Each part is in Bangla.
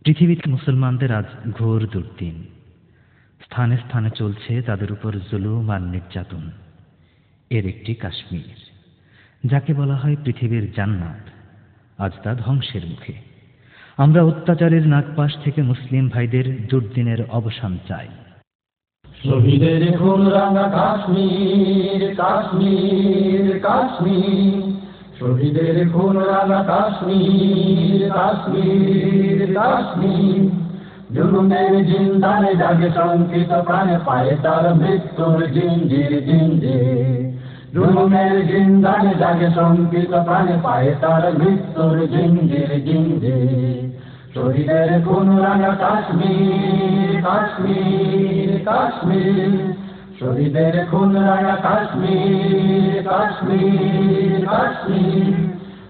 পৃথিবীতে মুসলমানদের আজ ঘোর দুর্দিন। স্থানে স্থানে চলছে তাদের উপর জুলুম আর নির্যাতন। এর একটি কাশ্মীর, যাকে বলা হয় পৃথিবীর জান্নাত, আজ তা ধ্বংসের মুখে। আমরা অত্যাচারের নাগপাশ থেকে মুসলিম ভাইদের দুর্দিনের অবসান চাই। শহীদের খুন রাঙা কাশ্মীর, কাশ্মীর, কাশ্মীর। শহীদের খুন রাঙা কাশ্মীর, কাশ্মীর, কাশ্মীর। জুলুমের জিন্দানে জাগে শঙ্কিত প্রাণে, পায়ে তার মৃত্যুর জিঞ্জির, জিঞ্জির। জুলুমের জিন্দানে জাগে শঙ্কিত প্রাণে, পায়ে তার মৃত্যুর জিঞ্জির, জিঞ্জির। শহীদের খুন রাঙা কাশ্মীর, কাশ্মীর, কাশ্মীর। শহীদের খুন রাঙা কাশ্মীর, কাশ্মীর, কাশ্মীর।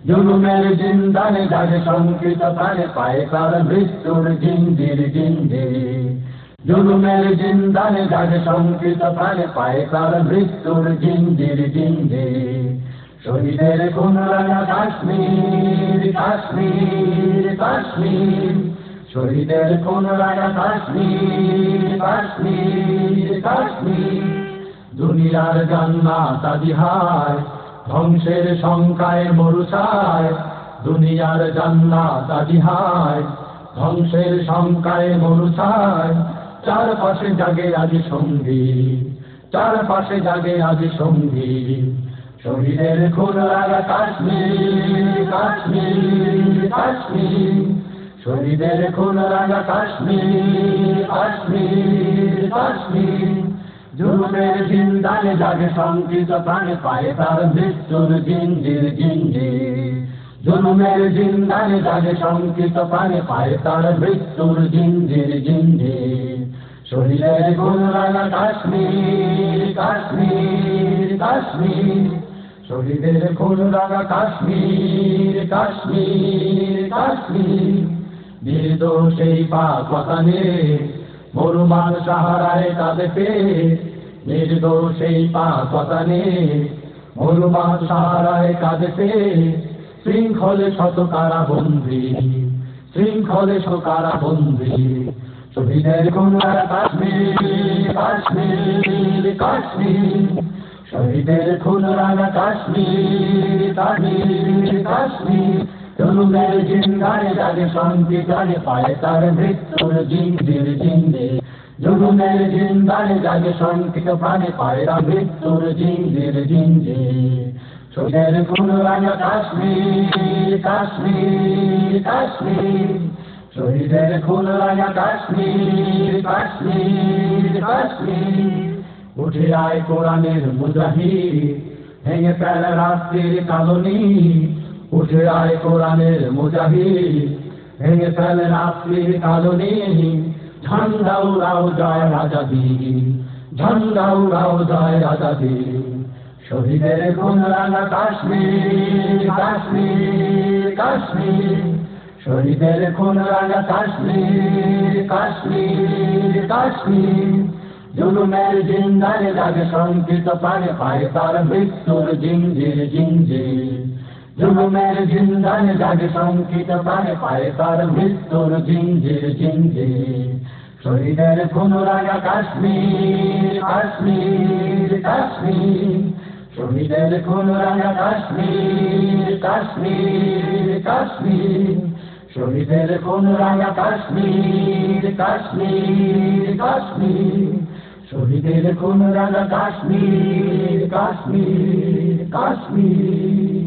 জুলুমের জিন্দানে জাগে শঙ্কিত প্রাণে, পায়ে তার মৃত্যুর জিঞ্জির, জিঞ্জির। জুলুমের জিন্দানে জাগে শঙ্কিত প্রাণে, পায়ে তার মৃত্যুর জিঞ্জির, জিঞ্জির। শহীদের খুন রাঙা কাশ্মীর, কাশ্মীর, কাশ্মীর। শহীদের খুন রাঙা কাশ্মীর, কাশ্মীর, কাশ্মীর। দুনিয়ার জান্নাত আজি হায়, ধ্বংসের শঙ্কায় মরুছায়। দুনিয়ার জান্নাত আজি হায়, ধ্বংসের শঙ্কায় মরুছায়। চারপাশে জাগে আজি সঙ্গী, চারপাশে জাগে আজি সঙ্গী। শহীদের খুন রাঙা কাশ্মীর, কাশ্মীর, কাশ্মীর। শহীদের খুন রাঙা কাশ্মীর, কাশ্মীর, কাশ্মীর। জুলুমের জিন্দানে জাগে শঙ্কিত প্রাণে, পায়ে তার মৃত্যুর জিঞ্জির, জিঞ্জির। জুলুমের জিন্দানে জাগে শঙ্কিত প্রাণে, পায়ে তার মৃত্যুর জিঞ্জির, জিঞ্জির। শহীদের খুন রাঙা কাশ্মীর, কাশ্মীর, কাশ্মীর। শহীদের খুন রাঙা কাশ্মীর, কাশ্মীর, কাশ্মীর। নির্দোষ এই পাকওয়াতানে মরুমান সাহারায় কাঁদে। নির্দোষ এই পাকওয়াতানে মরুমান সাহারায় কাঁদে। শৃঙ্খলে শত কারাবন্দী, শৃঙ্খলে শত কারাবন্দী। শহীদের খুন রাঙা কাশ্মীর, কাশ্মীর, কাশ্মীর। শহীদের খুন রাঙা কাশ্মীর, কাশ্মীর, কাশ্মীর। জুলুমের জিন্দানে জাগে শঙ্কিত প্রাণে, পায়ে তার মৃত্যুর জিঞ্জির, জিঞ্জির। জুলুমের জিন্দানে জাগে শঙ্কিত প্রাণে, পায়ে তার মৃত্যুর জিঞ্জির, জিঞ্জির। শহীদের খুন রাঙা কাশ্মীর, কাশ্মীর, কাশ্মীর। শহীদের খুন রাঙা কাশ্মীর, কাশ্মীর, কাশ্মীর। উঠে আয় কোরআনের মুজাহিদ, ভেঙে ফেল রাষ্ট্রের কালনি। উঠে আয় কোরআনের মুজাহিদ, ভেঙে ফেল রাষ্ট্রের কালনি। ঝান্ডা উড়াও জয় আজাদী, ঝান্ডা উড়াও জয় আজাদী। শহীদের খুন রাঙা কাশ্মীর, কাশ্মীর, কাশ্মীর। শহীদের খুন রাঙা কাশ্মীর, কাশ্মীর, কাশ্মীর। জুলুমের জিন্দানে জাগে শঙ্কিত প্রাণে, পায়ে তার মৃত্যুর জিঞ্জির, জিঞ্জির। জুলুমের জিন্দানে জাগে শঙ্কিত প্রাণে, পায়ে তার মৃত্যুর জিঞ্জির, জিঞ্জির। শহীদের খুন রাঙা কাশ্মীর, কাশ্মীর, কাশ্মীর। শহীদের খুন রাঙা কাশ্মীর, কাশ্মীর, কাশ্মীর। শহীদের খুন রাঙা কাশ্মীর, কাশ্মীর, কাশ্মীর। শহীদের খুন রাঙা কাশ্মীর, কাশ্মীর, কাশ্মীর।